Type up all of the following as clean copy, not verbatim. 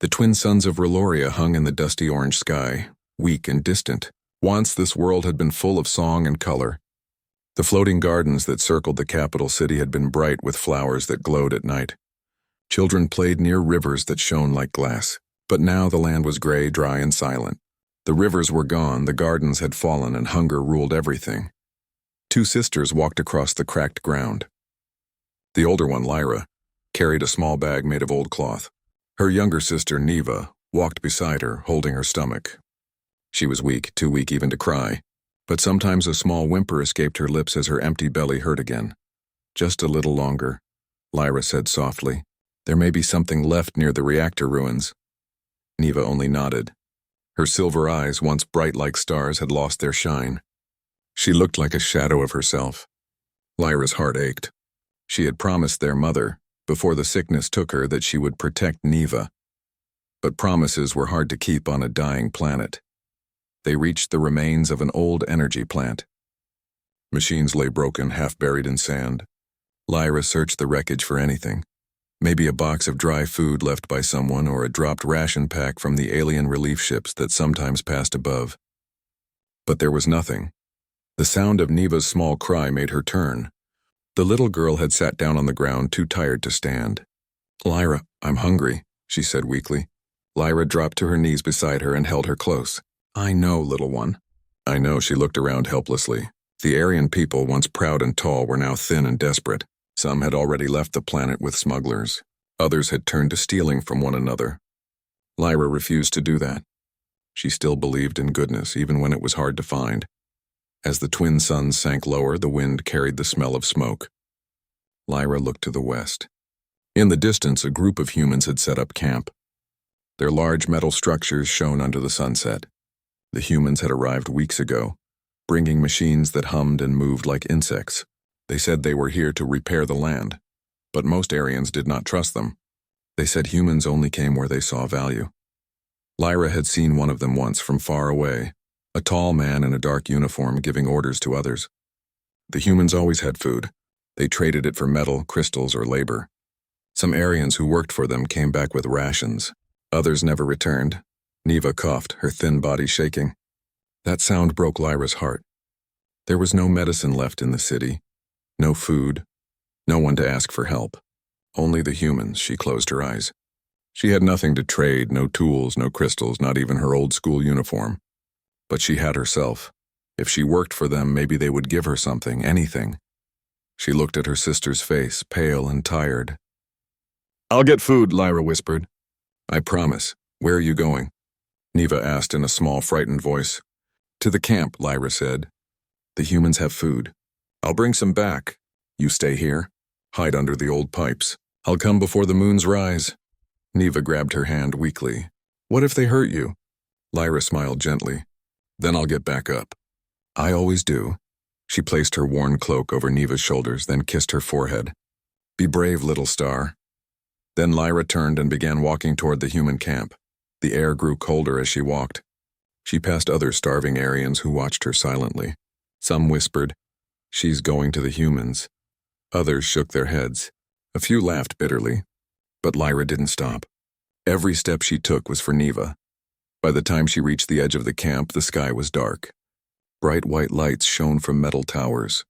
The twin suns of Reloria hung in the dusty orange sky, weak and distant. Once this world had been full of song and color. The floating gardens that circled the capital city had been bright with flowers that glowed at night. Children played near rivers that shone like glass. But now the land was gray, dry, and silent. The rivers were gone, the gardens had fallen, and hunger ruled everything. Two sisters walked across the cracked ground. The older one, Lyra, carried a small bag made of old cloth. Her younger sister, Neva, walked beside her, holding her stomach. She was weak, too weak even to cry, but sometimes a small whimper escaped her lips as her empty belly hurt again. "Just a little longer," Lyra said softly. "There may be something left near the reactor ruins." Neva only nodded. Her silver eyes, once bright like stars, had lost their shine. She looked like a shadow of herself. Lyra's heart ached. She had promised their mother, before the sickness took her, that she would protect Neva. But promises were hard to keep on a dying planet. They reached the remains of an old energy plant. Machines lay broken, half buried in sand. Lyra searched the wreckage for anything. Maybe a box of dry food left by someone or a dropped ration pack from the alien relief ships that sometimes passed above. But there was nothing. The sound of Neva's small cry made her turn. The little girl had sat down on the ground, too tired to stand. "Lyra, I'm hungry," she said weakly. Lyra dropped to her knees beside her and held her close. "I know, little one." "I know." She looked around helplessly. The Aryan people, once proud and tall, were now thin and desperate. Some had already left the planet with smugglers. Others had turned to stealing from one another. Lyra refused to do that. She still believed in goodness, even when it was hard to find. As the twin suns sank lower, the wind carried the smell of smoke. Lyra looked to the west. In the distance, a group of humans had set up camp. Their large metal structures shone under the sunset. The humans had arrived weeks ago, bringing machines that hummed and moved like insects. They said they were here to repair the land, but most Aryans did not trust them. They said humans only came where they saw value. Lyra had seen one of them once from far away, a tall man in a dark uniform giving orders to others. The humans always had food. They traded it for metal, crystals, or labor. Some Aryans who worked for them came back with rations. Others never returned. Neva coughed, her thin body shaking. That sound broke Lyra's heart. There was no medicine left in the city. No food, no one to ask for help. Only the humans. She closed her eyes. She had nothing to trade, no tools, no crystals, not even her old school uniform. But she had herself. If she worked for them, maybe they would give her something, anything. She looked at her sister's face, pale and tired. "I'll get food," Lyra whispered. "I promise. Where are you going?" Neva asked in a small, frightened voice. "To the camp," Lyra said. "The humans have food. I'll bring some back. You stay here. Hide under the old pipes. I'll come before the moon's rise." Neva grabbed her hand weakly. "What if they hurt you?" Lyra smiled gently. "Then I'll get back up." "I always do." She placed her worn cloak over Neva's shoulders, then kissed her forehead. "Be brave, little star." Then Lyra turned and began walking toward the human camp. The air grew colder as she walked. She passed other starving Aryans who watched her silently. Some whispered, "She's going to the humans." Others shook their heads. A few laughed bitterly. But Lyra didn't stop. Every step she took was for Neva. By the time she reached the edge of the camp, the sky was dark. Bright white lights shone from metal towers.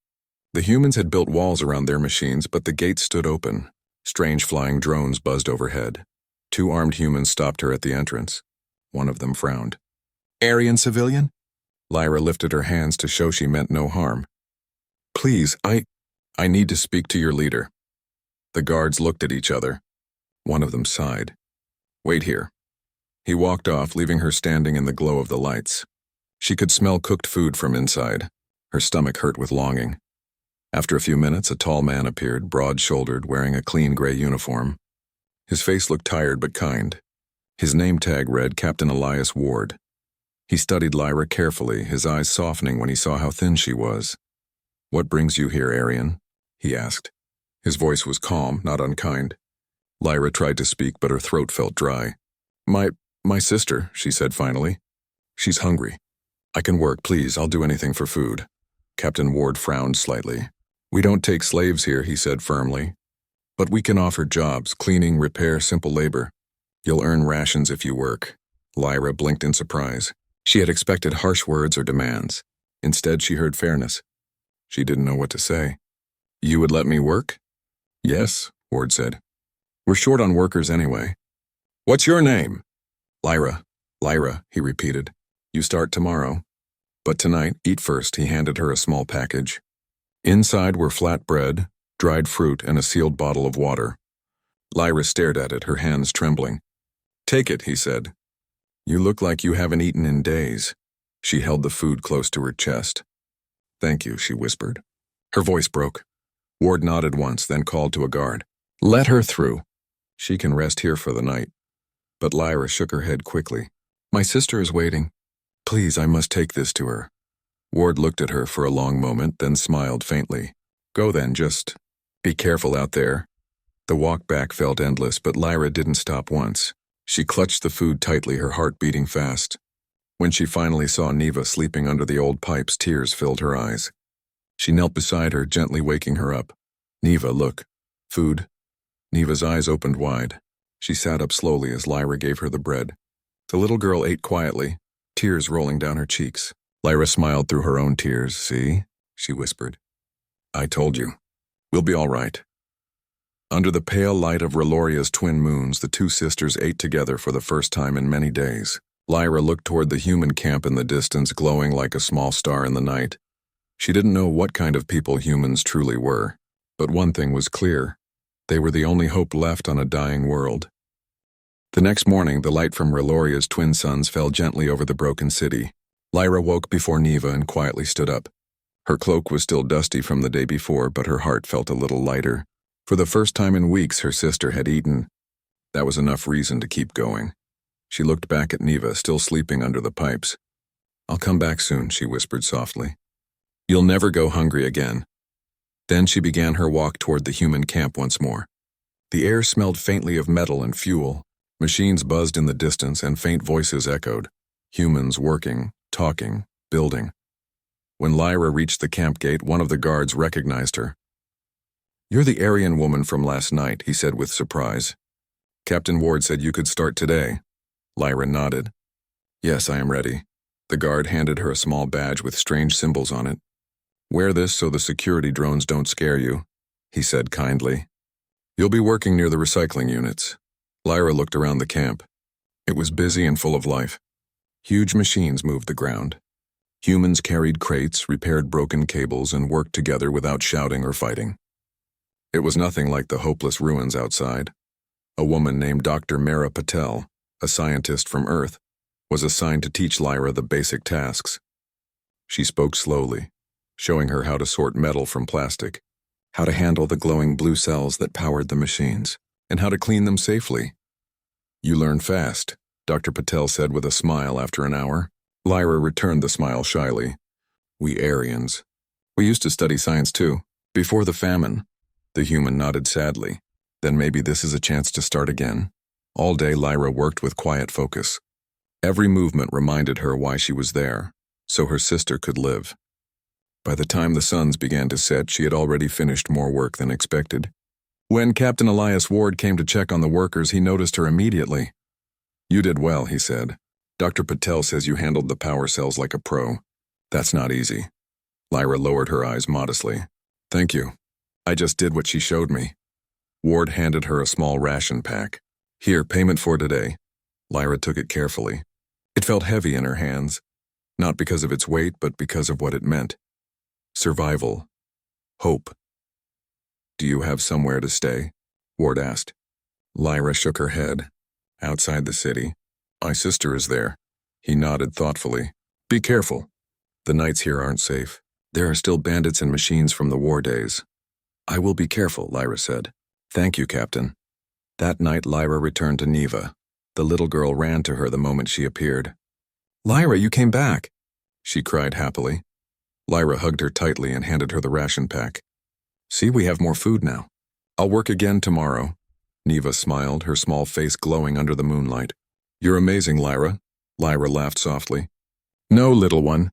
The humans had built walls around their machines, but the gates stood open. Strange flying drones buzzed overhead. Two armed humans stopped her at the entrance. One of them frowned. "Aryan civilian?" Lyra lifted her hands to show she meant no harm. "Please, I need to speak to your leader." The guards looked at each other. One of them sighed. "Wait here." He walked off, leaving her standing in the glow of the lights. She could smell cooked food from inside. Her stomach hurt with longing. After a few minutes, a tall man appeared, broad-shouldered, wearing a clean gray uniform. His face looked tired but kind. His name tag read Captain Elias Ward. He studied Lyra carefully, his eyes softening when he saw how thin she was. "What brings you here, Aryan?" he asked. His voice was calm, not unkind. Lyra tried to speak, but her throat felt dry. My sister," she said finally. "She's hungry. I can work, please. I'll do anything for food." Captain Ward frowned slightly. "We don't take slaves here," he said firmly. "But we can offer jobs, cleaning, repair, simple labor." You'll earn rations if you work. Lyra blinked in surprise. She had expected harsh words or demands. Instead, she heard fairness. She didn't know what to say. You would let me work? Yes, Ward said. We're short on workers anyway. What's your name? Lyra. Lyra, he repeated. You start tomorrow. But tonight, eat first, he handed her a small package. Inside were flat bread, dried fruit, and a sealed bottle of water. Lyra stared at it, her hands trembling. Take it, he said. You look like you haven't eaten in days. She held the food close to her chest. Thank you, she whispered. Her voice broke. Ward nodded once, then called to a guard. Let her through. She can rest here for the night. But Lyra shook her head quickly. My sister is waiting. Please, I must take this to her. Ward looked at her for a long moment, then smiled faintly. Go then, just be careful out there. The walk back felt endless, but Lyra didn't stop once. She clutched the food tightly, her heart beating fast. When she finally saw Neva sleeping under the old pipes, tears filled her eyes. She knelt beside her, gently waking her up. Neva, look. Food. Neva's eyes opened wide. She sat up slowly as Lyra gave her the bread. The little girl ate quietly, tears rolling down her cheeks. Lyra smiled through her own tears. See? She whispered. I told you. We'll be all right. Under the pale light of Reloria's twin moons, the two sisters ate together for the first time in many days. Lyra looked toward the human camp in the distance, glowing like a small star in the night. She didn't know what kind of people humans truly were, but one thing was clear. They were the only hope left on a dying world. The next morning, the light from Reloria's twin suns fell gently over the broken city. Lyra woke before Neva and quietly stood up. Her cloak was still dusty from the day before, but her heart felt a little lighter. For the first time in weeks, her sister had eaten. That was enough reason to keep going. She looked back at Neva, still sleeping under the pipes. I'll come back soon, she whispered softly. You'll never go hungry again. Then she began her walk toward the human camp once more. The air smelled faintly of metal and fuel. Machines buzzed in the distance and faint voices echoed. Humans working, talking, building. When Lyra reached the camp gate, one of the guards recognized her. You're the Aryan woman from last night, he said with surprise. Captain Ward said you could start today. Lyra nodded. Yes, I am ready. The guard handed her a small badge with strange symbols on it. Wear this so the security drones don't scare you, he said kindly. You'll be working near the recycling units. Lyra looked around the camp. It was busy and full of life. Huge machines moved the ground. Humans carried crates, repaired broken cables, and worked together without shouting or fighting. It was nothing like the hopeless ruins outside. A woman named Dr. Mara Patel, a scientist from Earth, was assigned to teach Lyra the basic tasks. She spoke slowly, showing her how to sort metal from plastic, how to handle the glowing blue cells that powered the machines, and how to clean them safely. You learn fast, Dr. Patel said with a smile after an hour. Lyra returned the smile shyly. We Aryans. We used to study science too, before the famine. The human nodded sadly. Then maybe this is a chance to start again. All day Lyra worked with quiet focus. Every movement reminded her why she was there, so her sister could live. By the time the suns began to set, she had already finished more work than expected. When Captain Elias Ward came to check on the workers, he noticed her immediately. You did well, he said. Dr. Patel says you handled the power cells like a pro. That's not easy. Lyra lowered her eyes modestly. Thank you. I just did what she showed me. Ward handed her a small ration pack. Here, payment for today. Lyra took it carefully. It felt heavy in her hands, not because of its weight, but because of what it meant. Survival. Hope. Do you have somewhere to stay? Ward asked. Lyra shook her head. Outside the city. My sister is there. He nodded thoughtfully. Be careful. The nights here aren't safe. There are still bandits and machines from the war days. I will be careful, Lyra said. Thank you, Captain. That night, Lyra returned to Neva. The little girl ran to her the moment she appeared. Lyra, you came back, she cried happily. Lyra hugged her tightly and handed her the ration pack. See, we have more food now. I'll work again tomorrow. Neva smiled, her small face glowing under the moonlight. You're amazing, Lyra. Lyra laughed softly. No, little one.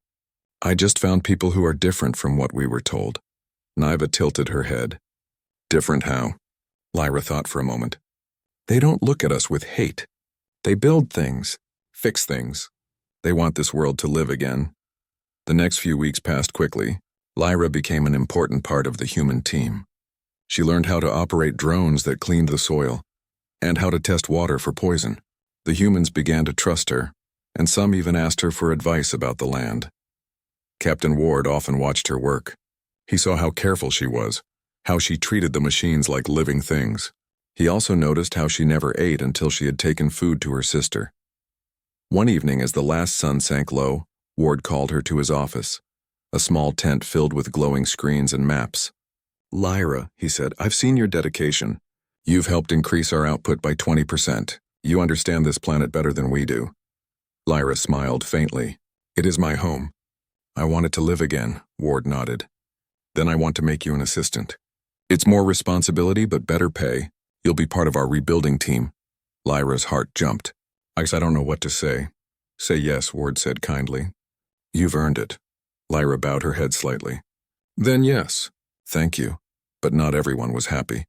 I just found people who are different from what we were told. Neva tilted her head. Different how? Lyra thought for a moment. They don't look at us with hate. They build things, fix things. They want this world to live again. The next few weeks passed quickly. Lyra became an important part of the human team. She learned how to operate drones that cleaned the soil, and how to test water for poison. The humans began to trust her, and some even asked her for advice about the land. Captain Ward often watched her work. He saw how careful she was, how she treated the machines like living things. He also noticed how she never ate until she had taken food to her sister. One evening, as the last sun sank low, Ward called her to his office, a small tent filled with glowing screens and maps. "Lyra," he said, "I've seen your dedication. You've helped increase our output by 20%. You understand this planet better than we do." Lyra smiled faintly. "It is my home. I want it to live again," Ward nodded. "Then I want to make you an assistant. It's more responsibility but better pay. You'll be part of our rebuilding team." Lyra's heart jumped. "I don't know what to say." "Say yes," Ward said kindly. "You've earned it." Lyra bowed her head slightly. "Then yes, thank you." But not everyone was happy.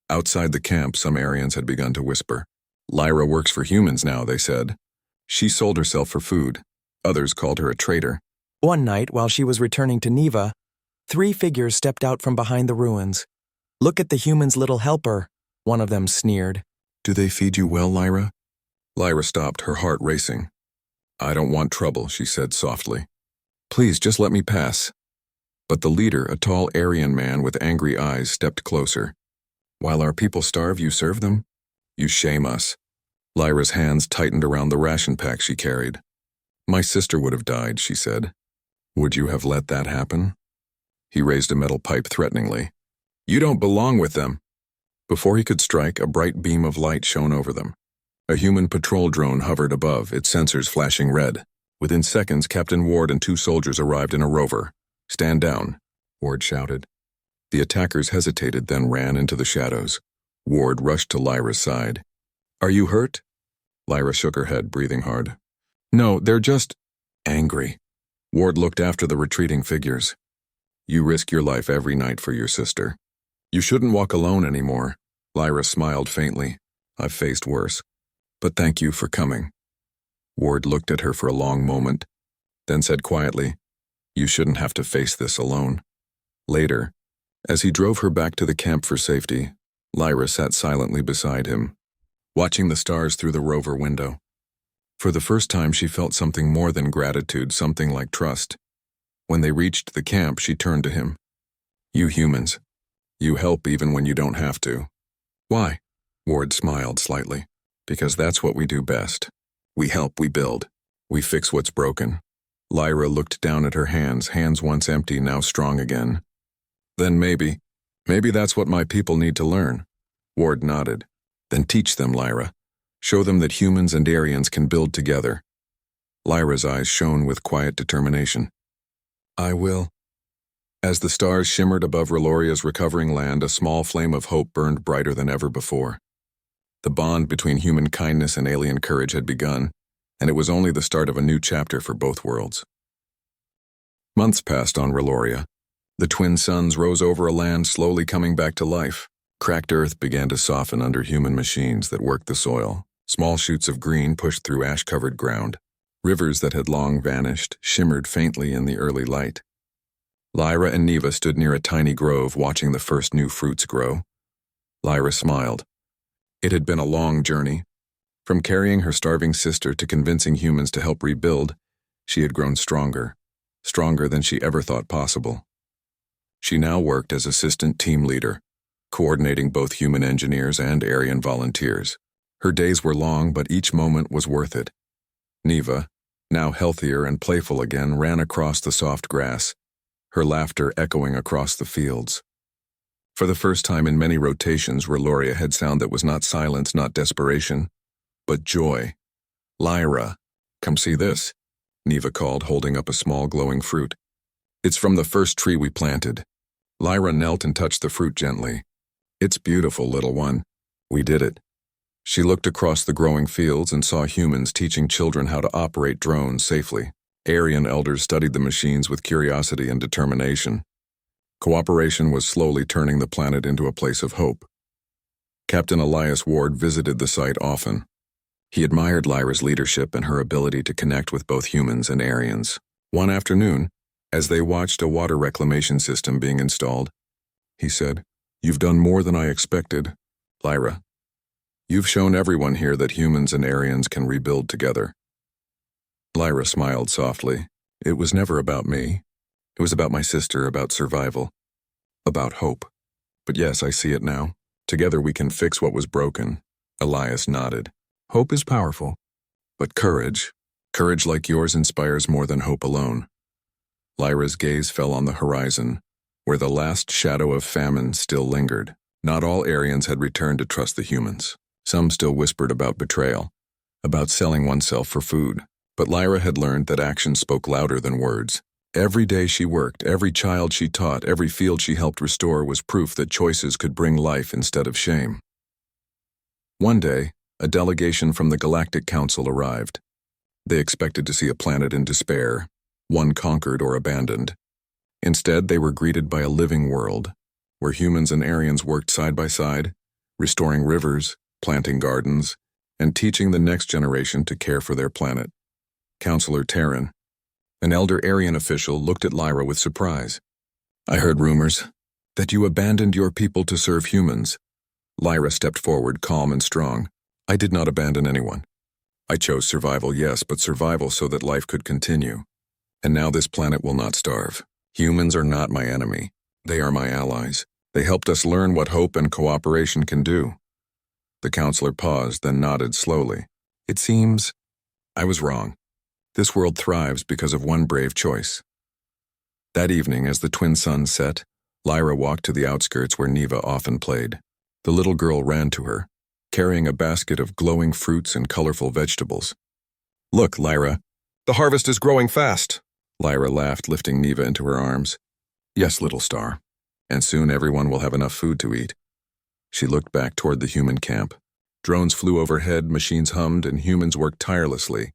Outside the camp, some Aryans had begun to whisper. "Lyra works for humans now," they said. "She sold herself for food." Others called her a traitor. One night, while she was returning to Neva, 3 figures stepped out from behind the ruins. "Look at the human's little helper," one of them sneered. "Do they feed you well, Lyra?" Lyra stopped, her heart racing. "I don't want trouble," she said softly. "Please, just let me pass." But the leader, a tall Aryan man with angry eyes, stepped closer. "While our people starve, you serve them? You shame us." Lyra's hands tightened around the ration pack she carried. "My sister would have died," she said. "Would you have let that happen?" He raised a metal pipe threateningly. "You don't belong with them." Before he could strike, a bright beam of light shone over them. A human patrol drone hovered above, its sensors flashing red. Within seconds, Captain Ward and 2 soldiers arrived in a rover. "Stand down," Ward shouted. The attackers hesitated, then ran into the shadows. Ward rushed to Lyra's side. "Are you hurt?" Lyra shook her head, breathing hard. "No, they're just angry." Ward looked after the retreating figures. "You risk your life every night for your sister. You shouldn't walk alone anymore." Lyra smiled faintly. "I've faced worse. But thank you for coming." Ward looked at her for a long moment, then said quietly, "You shouldn't have to face this alone." Later, as he drove her back to the camp for safety, Lyra sat silently beside him, watching the stars through the rover window. For the first time, she felt something more than gratitude, something like trust. When they reached the camp, she turned to him. "You humans, you help even when you don't have to." "Why?" Ward smiled slightly. "Because that's what we do best. We help, we build, we fix what's broken." Lyra looked down at her hands once empty, now strong again. "Then maybe that's what my people need to learn." Ward nodded. "Then teach them, Lyra. Show them that humans and Aryans can build together." Lyra's eyes shone with quiet determination. "I will." As the stars shimmered above Reloria's recovering land, a small flame of hope burned brighter than ever before. The bond between human kindness and alien courage had begun, and it was only the start of a new chapter for both worlds. Months passed on Reloria. The twin suns rose over a land slowly coming back to life. Cracked earth began to soften under human machines that worked the soil. Small shoots of green pushed through ash-covered ground. Rivers that had long vanished shimmered faintly in the early light. Lyra and Neva stood near a tiny grove watching the first new fruits grow. Lyra smiled. It had been a long journey. From carrying her starving sister to convincing humans to help rebuild, she had grown stronger than she ever thought possible. She now worked as assistant team leader, coordinating both human engineers and Aryan volunteers. Her days were long, but each moment was worth it. Neva, now healthier and playful again, ran across the soft grass, her laughter echoing across the fields. For the first time in many rotations, Reloria had sound that was not silence, not desperation, but joy. "Lyra, come see this," Neva called, holding up a small glowing fruit. "It's from the first tree we planted." Lyra knelt and touched the fruit gently. "It's beautiful, little one. We did it." She looked across the growing fields and saw humans teaching children how to operate drones safely. Aryan elders studied the machines with curiosity and determination. Cooperation was slowly turning the planet into a place of hope. Captain Elias Ward visited the site often. He admired Lyra's leadership and her ability to connect with both humans and Aryans. One afternoon, as they watched a water reclamation system being installed, he said, "You've done more than I expected, Lyra. You've shown everyone here that humans and Aryans can rebuild together." Lyra smiled softly. "It was never about me. It was about my sister, about survival, about hope. But yes, I see it now. Together we can fix what was broken." Elias nodded. "Hope is powerful. But courage like yours inspires more than hope alone." Lyra's gaze fell on the horizon, where the last shadow of famine still lingered. Not all Aryans had returned to trust the humans. Some still whispered about betrayal, about selling oneself for food. But Lyra had learned that action spoke louder than words. Every day she worked, every child she taught, every field she helped restore was proof that choices could bring life instead of shame. One day, a delegation from the Galactic Council arrived. They expected to see a planet in despair, one conquered or abandoned. Instead, they were greeted by a living world, where humans and Aryans worked side by side, restoring rivers, planting gardens, and teaching the next generation to care for their planet. Counselor Terran, an elder Aryan official, looked at Lyra with surprise. "I heard rumors that you abandoned your people to serve humans." Lyra stepped forward, calm and strong. "I did not abandon anyone. I chose survival, yes, but survival so that life could continue. And now this planet will not starve. Humans are not my enemy. They are my allies. They helped us learn what hope and cooperation can do." The counselor paused, then nodded slowly. "It seems I was wrong. This world thrives because of one brave choice." That evening, as the twin suns set, Lyra walked to the outskirts where Neva often played. The little girl ran to her, carrying a basket of glowing fruits and colorful vegetables. "Look, Lyra, the harvest is growing fast." Lyra laughed, lifting Neva into her arms. "Yes, little star, and soon everyone will have enough food to eat." She looked back toward the human camp. Drones flew overhead, machines hummed, and humans worked tirelessly.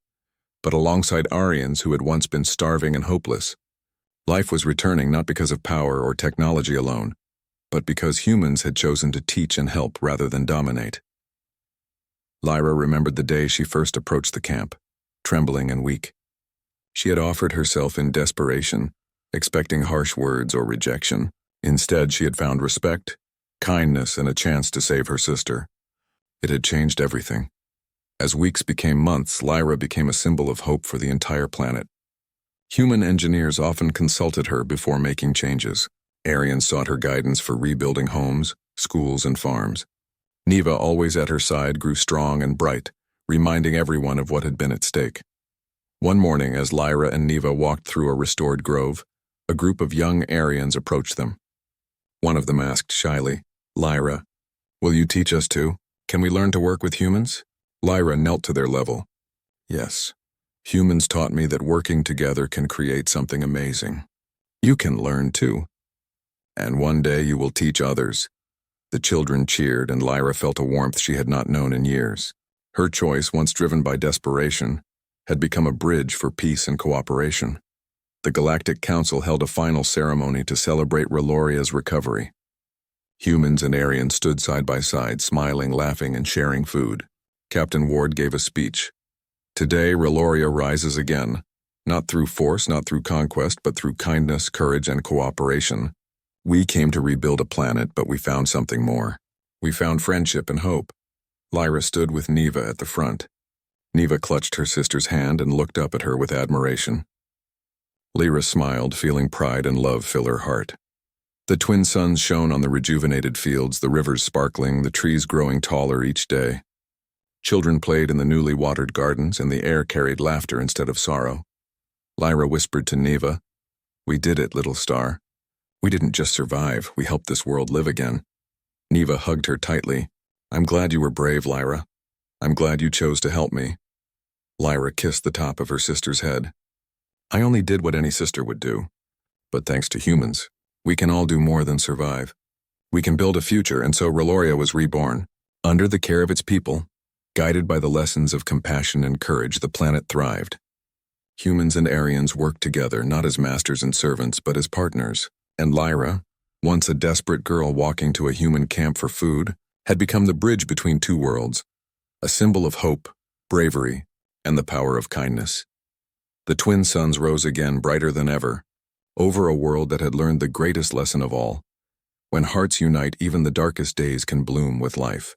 But alongside Aryans who had once been starving and hopeless, life was returning not because of power or technology alone, but because humans had chosen to teach and help rather than dominate. Lyra remembered the day she first approached the camp, trembling and weak. She had offered herself in desperation, expecting harsh words or rejection. Instead, she had found respect, kindness, and a chance to save her sister. It had changed everything. As weeks became months, Lyra became a symbol of hope for the entire planet. Human engineers often consulted her before making changes. Aryans sought her guidance for rebuilding homes, schools, and farms. Neva, always at her side, grew strong and bright, reminding everyone of what had been at stake. One morning, as Lyra and Neva walked through a restored grove, a group of young Aryans approached them. One of them asked shyly, "Lyra, will you teach us too? Can we learn to work with humans?" Lyra knelt to their level. "Yes, humans taught me that working together can create something amazing. You can learn too. And one day you will teach others." The children cheered, and Lyra felt a warmth she had not known in years. Her choice, once driven by desperation, had become a bridge for peace and cooperation. The Galactic Council held a final ceremony to celebrate Reloria's recovery. Humans and Aryans stood side by side, smiling, laughing, and sharing food. Captain Ward gave a speech. "Today, Reloria rises again, not through force, not through conquest, but through kindness, courage, and cooperation. We came to rebuild a planet, but we found something more. We found friendship and hope." Lyra stood with Neva at the front. Neva clutched her sister's hand and looked up at her with admiration. Lyra smiled, feeling pride and love fill her heart. The twin suns shone on the rejuvenated fields, the rivers sparkling, the trees growing taller each day. Children played in the newly watered gardens, and the air carried laughter instead of sorrow. Lyra whispered to Neva, "We did it, little star. We didn't just survive, we helped this world live again." Neva hugged her tightly. "I'm glad you were brave, Lyra. I'm glad you chose to help me." Lyra kissed the top of her sister's head. "I only did what any sister would do. But thanks to humans, we can all do more than survive. We can build a future," and so Reloria was reborn. Under the care of its people, guided by the lessons of compassion and courage, the planet thrived. Humans and Aryans worked together, not as masters and servants, but as partners. And Lyra, once a desperate girl walking to a human camp for food, had become the bridge between two worlds, a symbol of hope, bravery, and the power of kindness. The twin suns rose again brighter than ever, over a world that had learned the greatest lesson of all. When hearts unite, even the darkest days can bloom with life.